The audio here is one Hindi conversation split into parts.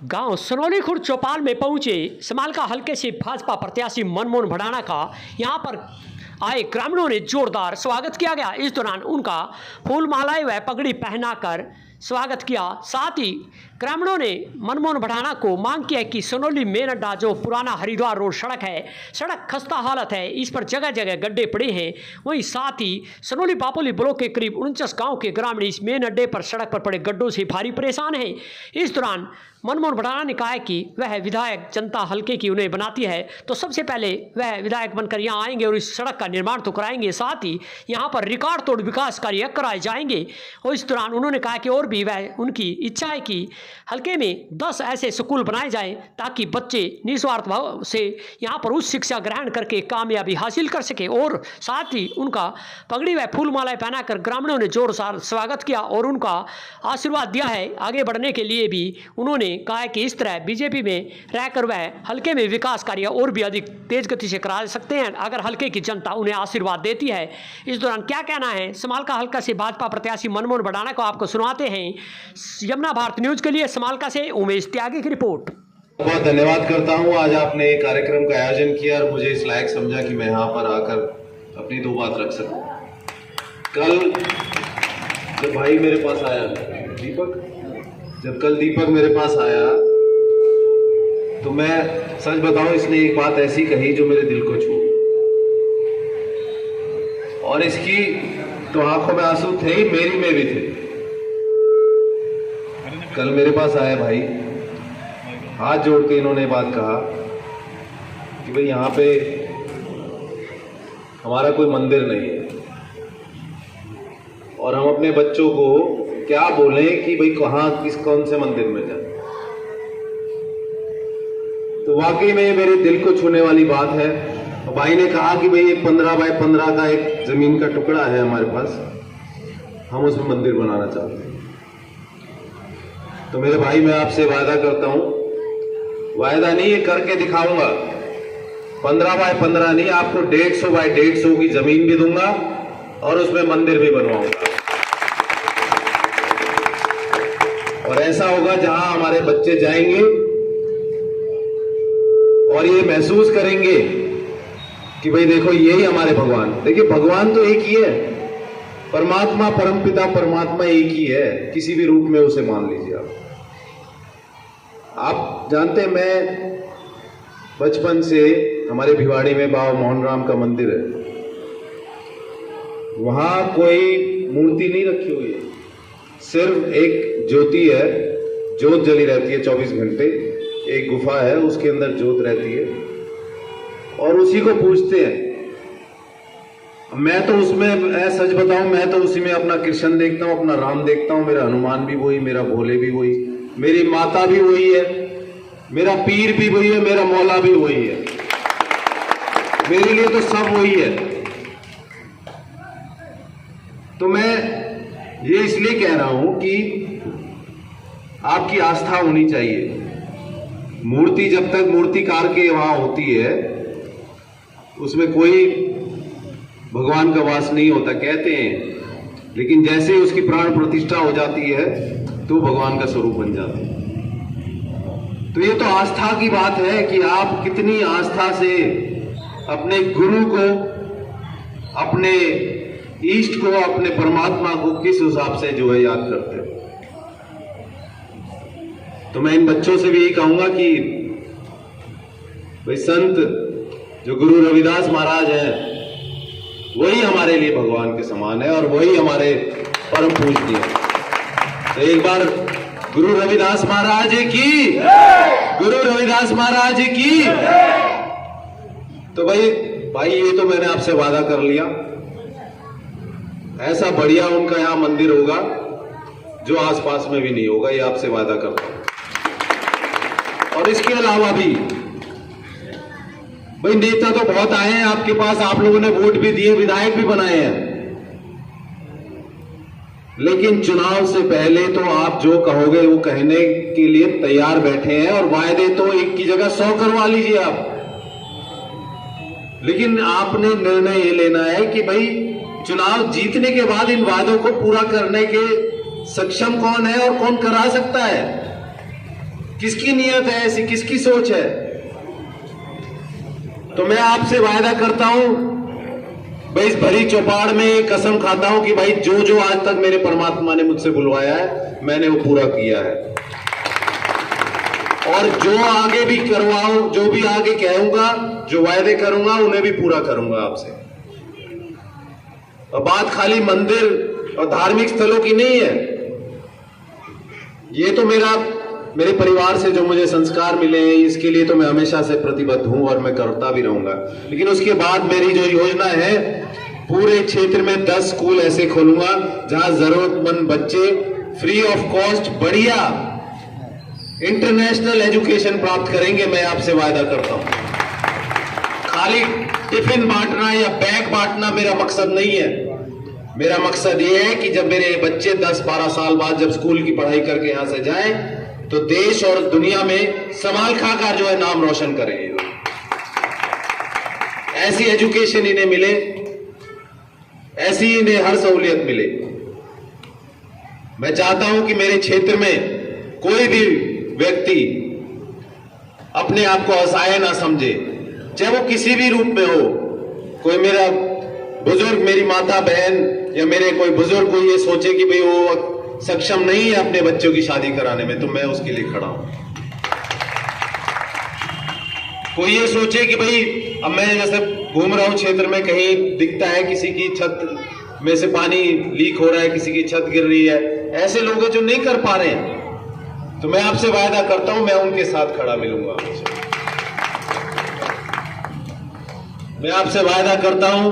गांव सनौली खुर्द चौपाल में पहुंचे समालका हल्के से भाजपा प्रत्याशी मनमोहन भडाना का यहां पर आए ग्रामीणों ने जोरदार स्वागत किया गया। इस दौरान उनका फूल मालाएं व पगड़ी पहनाकर स्वागत किया। साथ ही ग्रामीणों ने मनमोहन भडाना को मांग किया कि सनौली मेन अड्डा जो पुराना हरिद्वार रोड सड़क है, सड़क खस्ता हालत है, इस पर जगह जगह गड्ढे पड़े हैं। वहीं साथ ही सनौली बापोली ब्लॉक के करीब 49 गाँव के ग्रामीण इस मेन अड्डे पर सड़क पर पड़े गड्ढों से भारी परेशान हैं। इस दौरान मनमोहन भडाना ने कहा कि वह विधायक जनता हल्के की उन्हें बनाती है तो सबसे पहले वह विधायक बनकर यहाँ आएंगे और इस सड़क का निर्माण तो कराएंगे, साथ ही यहाँ पर रिकॉर्ड तोड़ विकास कार्य कराए जाएंगे। और इस दौरान उन्होंने कहा कि और भी वह उनकी इच्छा है कि हल्के में 10 ऐसे स्कूल बनाए जाएं ताकि बच्चे निस्वार्थ भाव से यहाँ पर उच्च शिक्षा ग्रहण करके कामयाबी हासिल कर सके। और साथ ही उनका पगड़ी व फूल मालाएं पहनाकर ग्रामीणों ने जोरदार स्वागत किया और उनका आशीर्वाद दिया है। आगे बढ़ने के लिए भी उन्होंने कहा है कि इस तरह बीजेपी में रहकर वह हल्के में विकास कार्य और भी अधिक तेज गति से करा सकते हैं अगर हल्के की जनता उन्हें आशीर्वाद देती है। इस दौरान क्या कहना है समालका हल्का से भाजपा प्रत्याशी मनमोहन भडाना को आपको सुनाते हैं। यमुना भारत न्यूज के लिए समालका से उमेश त्यागी की रिपोर्ट। बहुत धन्यवाद करता हूं। आज आपने एक कार्यक्रम का आयोजन किया और मुझे इस लायक समझा कि मैं यहाँ पर आकर अपनी दो बात रख सकूं। कल जब भाई मेरे पास आया दीपक मेरे पास आया तो मैं सच बताऊं, इसने एक बात ऐसी कही जो मेरे दिल को छू, और इसकी तो आंखों में आंसू थे ही, मेरी में भी थे। कल मेरे पास आया भाई, हाथ जोड़ के इन्होंने बात कहा कि भाई यहाँ पे हमारा कोई मंदिर नहीं है और हम अपने बच्चों को क्या बोलें कि भाई कौन से मंदिर में जाए। तो वाकई में मेरे दिल को छूने वाली बात है। तो भाई ने कहा कि भाई एक 15 बाय 15 का एक जमीन का टुकड़ा है हमारे पास, हम उसमें मंदिर बनाना चाहते हैं। तो मेरे भाई मैं आपसे वायदा करता हूं, वायदा नहीं ये करके दिखाऊंगा, 15 बाय 15 नहीं, आपको 150 बाय 150 की जमीन भी दूंगा और उसमें मंदिर भी बनवाऊंगा। और ऐसा होगा जहां हमारे बच्चे जाएंगे और ये महसूस करेंगे कि भाई देखो यही हमारे भगवान। देखिए भगवान तो एक ही है, परमात्मा परमपिता परमात्मा एक ही है, किसी भी रूप में उसे मान लीजिए आप जानते हैं मैं बचपन से हमारे भिवाड़ी में बाबा मोहन राम का मंदिर है, वहां कोई मूर्ति नहीं रखी हुई है, सिर्फ एक ज्योति है, ज्योत जली रहती है 24 घंटे, एक गुफा है उसके अंदर ज्योत रहती है और उसी को पूजते हैं। मैं तो उसमें सच बताऊं, मैं तो उसी में अपना कृष्ण देखता हूं, अपना राम देखता हूं, मेरा हनुमान भी वही, मेरा भोले भी वही, मेरी माता भी वही है, मेरा पीर भी वही है, मेरा मौला भी वही है, मेरे लिए तो सब वही है। तो मैं ये इसलिए कह रहा हूं कि आपकी आस्था होनी चाहिए। मूर्ति जब तक मूर्तिकार के वहां होती है उसमें कोई भगवान का वास नहीं होता कहते हैं, लेकिन जैसे ही उसकी प्राण प्रतिष्ठा हो जाती है तो भगवान का स्वरूप बन जाता है। तो ये तो आस्था की बात है कि आप कितनी आस्था से अपने गुरु को, अपने ईष्ट को, अपने परमात्मा को किस हिसाब से जो है याद करते हो। तो मैं इन बच्चों से भी यही कहूंगा कि भाई संत जो गुरु रविदास महाराज हैं वही हमारे लिए भगवान के समान है और वही हमारे परम पूजनीय है। तो एक बार गुरु रविदास महाराज की, गुरु रविदास महाराज की। तो भाई ये तो मैंने आपसे वादा कर लिया, ऐसा बढ़िया उनका यहां मंदिर होगा जो आसपास में भी नहीं होगा, ये आपसे वादा करता हूं। और इसके अलावा भी भाई नेता तो बहुत आए हैं आपके पास, आप लोगों ने वोट भी दिए, विधायक भी बनाए हैं, लेकिन चुनाव से पहले तो आप जो कहोगे वो कहने के लिए तैयार बैठे हैं और वायदे तो एक की जगह 100 करवा लीजिए आप। लेकिन आपने निर्णय ये लेना है कि भाई चुनाव जीतने के बाद इन वादों को पूरा करने के सक्षम कौन है और कौन करा सकता है। किसकी नीयत है ऐसी, किसकी सोच है? तो मैं आपसे वायदा करता हूं भाई, इस भरी चौपाड़ में एक कसम खाता हूं कि भाई जो जो आज तक मेरे परमात्मा ने मुझसे बुलवाया है मैंने वो पूरा किया है, और जो आगे भी करवाऊं, जो भी आगे कहूंगा, जो वायदे करूंगा उन्हें भी पूरा करूंगा आपसे। और बात खाली मंदिर और धार्मिक स्थलों की नहीं है, ये तो मेरे परिवार से जो मुझे संस्कार मिले हैं इसके लिए तो मैं हमेशा से प्रतिबद्ध हूं और मैं करता भी रहूंगा। लेकिन उसके बाद मेरी जो योजना है, पूरे क्षेत्र में 10 स्कूल ऐसे खोलूंगा जहां जरूरतमंद बच्चे फ्री ऑफ कॉस्ट बढ़िया इंटरनेशनल एजुकेशन प्राप्त करेंगे। मैं आपसे वायदा करता हूं। खाली टिफिन बांटना या बैग बांटना मेरा मकसद नहीं है। मेरा मकसद यह है कि जब मेरे बच्चे 10-12 साल बाद जब स्कूल की पढ़ाई करके यहां से जाएं तो देश और दुनिया में समालखा का जो है नाम रोशन करें। ऐसी एजुकेशन इन्हें मिले, ऐसी इन्हें हर सहूलियत मिले। मैं चाहता हूं कि मेरे क्षेत्र में कोई भी व्यक्ति अपने आप को असहाय ना समझे, चाहे वो किसी भी रूप में हो। कोई मेरा बुजुर्ग, मेरी माता बहन या मेरे कोई बुजुर्ग को ये सोचे कि भाई वो सक्षम नहीं है अपने बच्चों की शादी कराने में, तो मैं उसके लिए खड़ा हूं। कोई ये सोचे कि भाई अब मैं जैसे घूम रहा हूं क्षेत्र में, कहीं दिखता है किसी की छत में से पानी लीक हो रहा है, किसी की छत गिर रही है, ऐसे लोग हैं जो नहीं कर पा रहे हैं, तो मैं आपसे वायदा करता हूं मैं उनके साथ खड़ा मिलूंगा। मैं आपसे वायदा करता हूं,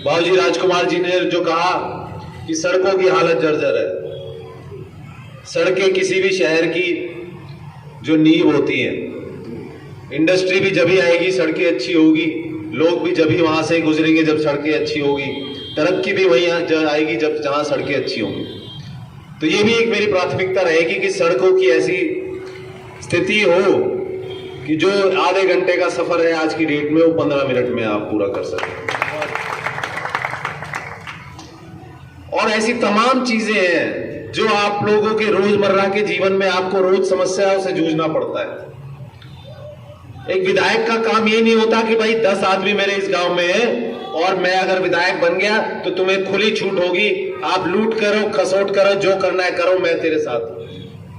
बाबूजी राजकुमार जी ने जो कहा कि सड़कों की हालत जर्जर है। सड़कें किसी भी शहर की जो नींव होती हैं। इंडस्ट्री भी जब ही आएगी सड़कें अच्छी होगी, लोग भी जब ही वहां से गुजरेंगे जब सड़कें अच्छी होगी, तरक्की भी वही आएगी जब जहां सड़कें अच्छी होंगी। तो ये भी एक मेरी प्राथमिकता रहेगी कि सड़कों की ऐसी स्थिति हो कि जो आधे घंटे का सफर है आज की डेट में वो 15 मिनट में आप पूरा कर सकें। और ऐसी तमाम चीजें हैं जो आप लोगों के रोजमर्रा के जीवन में आपको रोज समस्याओं से जूझना पड़ता है। एक विधायक का काम ये नहीं होता कि भाई 10 आदमी मेरे इस गांव में है और मैं अगर विधायक बन गया तो तुम्हें खुली छूट होगी, आप लूट करो, खसोट करो, जो करना है करो, मैं तेरे साथ।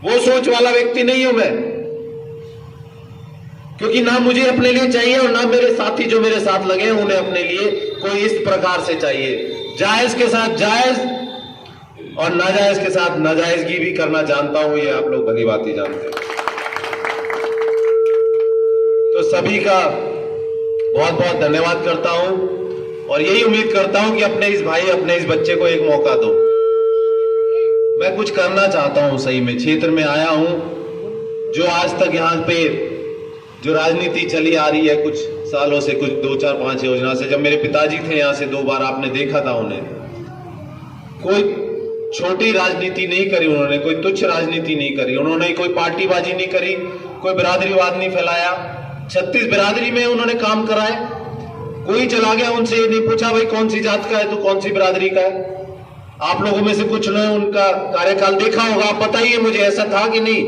वो सोच वाला व्यक्ति नहीं हूं मैं, क्योंकि ना मुझे अपने लिए चाहिए और ना मेरे साथी जो मेरे साथ लगे हैं उन्हें अपने लिए कोई इस प्रकार से चाहिए। जायज के साथ जायज और नाजायज के साथ नाजायजगी भी करना जानता हूं, ये आप लोग भली बात ही जानते हैं। तो सभी का बहुत बहुत धन्यवाद करता हूं और यही उम्मीद करता हूं कि अपने इस भाई, अपने इस बच्चे को एक मौका दो। मैं कुछ करना चाहता हूं सही में। क्षेत्र में आया हूं, जो आज तक यहां पे जो राजनीति चली आ रही है कुछ सालों से, कुछ 2-4-5 योजना से, जब मेरे पिताजी थे यहां से 2 बार आपने देखा था उन्हें, कोई छोटी राजनीति नहीं करी उन्होंने, कोई तुच्छ राजनीति नहीं करी उन्होंने, कोई पार्टीबाजी नहीं करी, कोई बिरादरीवाद नहीं फैलाया। 36 बिरादरी में उन्होंने काम कराए। कोई चला गया उनसे ये नहीं पूछा भाई कौन सी जात का है तो कौन सी बिरादरी का है। आप लोगों में से कुछ ने उनका कार्यकाल देखा होगा, आप बताइए मुझे ऐसा था कि नहीं।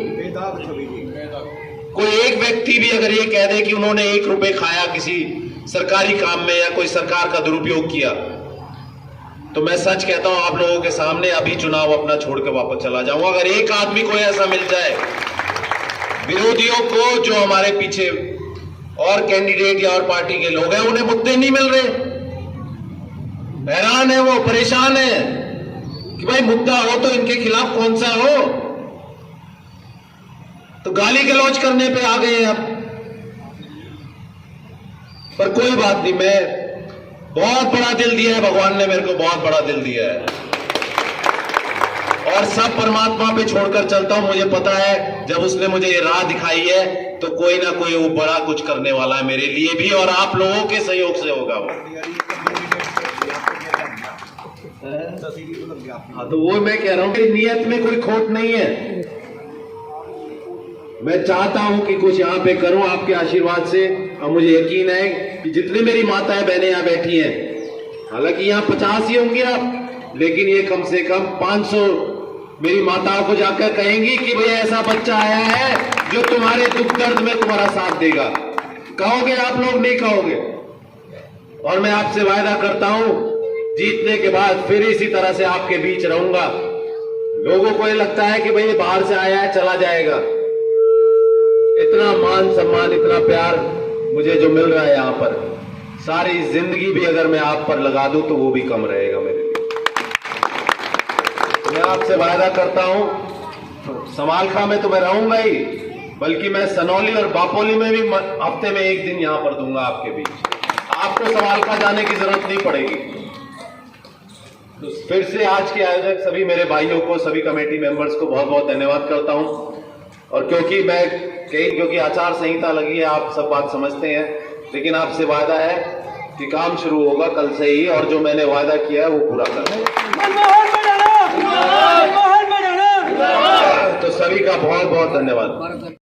कोई एक व्यक्ति भी अगर ये कह दे कि उन्होंने 1 रुपए खाया किसी सरकारी काम में या कोई सरकार का दुरुपयोग किया, तो मैं सच कहता हूं आप लोगों के सामने अभी चुनाव अपना छोड़ के वापस चला जाऊंगा। अगर एक आदमी को ऐसा मिल जाए, विरोधियों को, जो हमारे पीछे और कैंडिडेट या और पार्टी के लोग हैं, उन्हें मुद्दे नहीं मिल रहे, हैरान है, वो परेशान है कि भाई मुद्दा हो तो इनके खिलाफ कौन सा हो, तो गाली गलौज करने पे आ गए अब। पर कोई बात नहीं, मैं बहुत बड़ा दिल दिया है भगवान ने मेरे को, बहुत बड़ा दिल दिया है और सब परमात्मा पे छोड़कर चलता हूं। मुझे पता है जब उसने मुझे ये राह दिखाई है तो कोई ना कोई वो बड़ा कुछ करने वाला है मेरे लिए भी, और आप लोगों के सहयोग से होगा वो। हाँ, तो वो मैं कह रहा हूं कि नियत में कोई खोट नहीं है। मैं चाहता हूं कि कुछ यहां पे करूं आपके आशीर्वाद से, और मुझे यकीन है कि जितनी मेरी माताएं बहनें यहां बैठी हैं, हालांकि यहां 50 ही होंगे आप, लेकिन ये कम से कम 500 मेरी माताओं को जाकर कहेंगी कि भैया ऐसा बच्चा आया है जो तुम्हारे दुख दर्द में तुम्हारा साथ देगा। कहोगे आप लोग, नहीं कहोगे? और मैं आपसे वायदा करता हूं, जीतने के बाद फिर इसी तरह से आपके बीच रहूंगा। लोगों को ये लगता है कि भाई बाहर से आया है चला जाएगा। इतना मान सम्मान, इतना प्यार मुझे जो मिल रहा है यहां पर, सारी जिंदगी भी अगर मैं आप पर लगा दूं तो वो भी कम रहेगा मेरे लिए। मैं आपसे वायदा करता हूं, समालखा में तो मैं रहूंगा ही, बल्कि मैं सनौली और बापोली में भी हफ्ते में एक दिन यहां पर दूंगा आपके बीच। आपको समालखा जाने की जरूरत नहीं पड़ेगी। तो फिर से आज के आयोजक सभी मेरे भाइयों को, सभी कमेटी मेंबर्स को बहुत बहुत धन्यवाद करता हूं। और क्योंकि आचार संहिता लगी है, आप सब बात समझते हैं, लेकिन आपसे वादा है कि काम शुरू होगा कल से ही, और जो मैंने वादा किया है वो पूरा करना। तो सभी का बहुत बहुत धन्यवाद।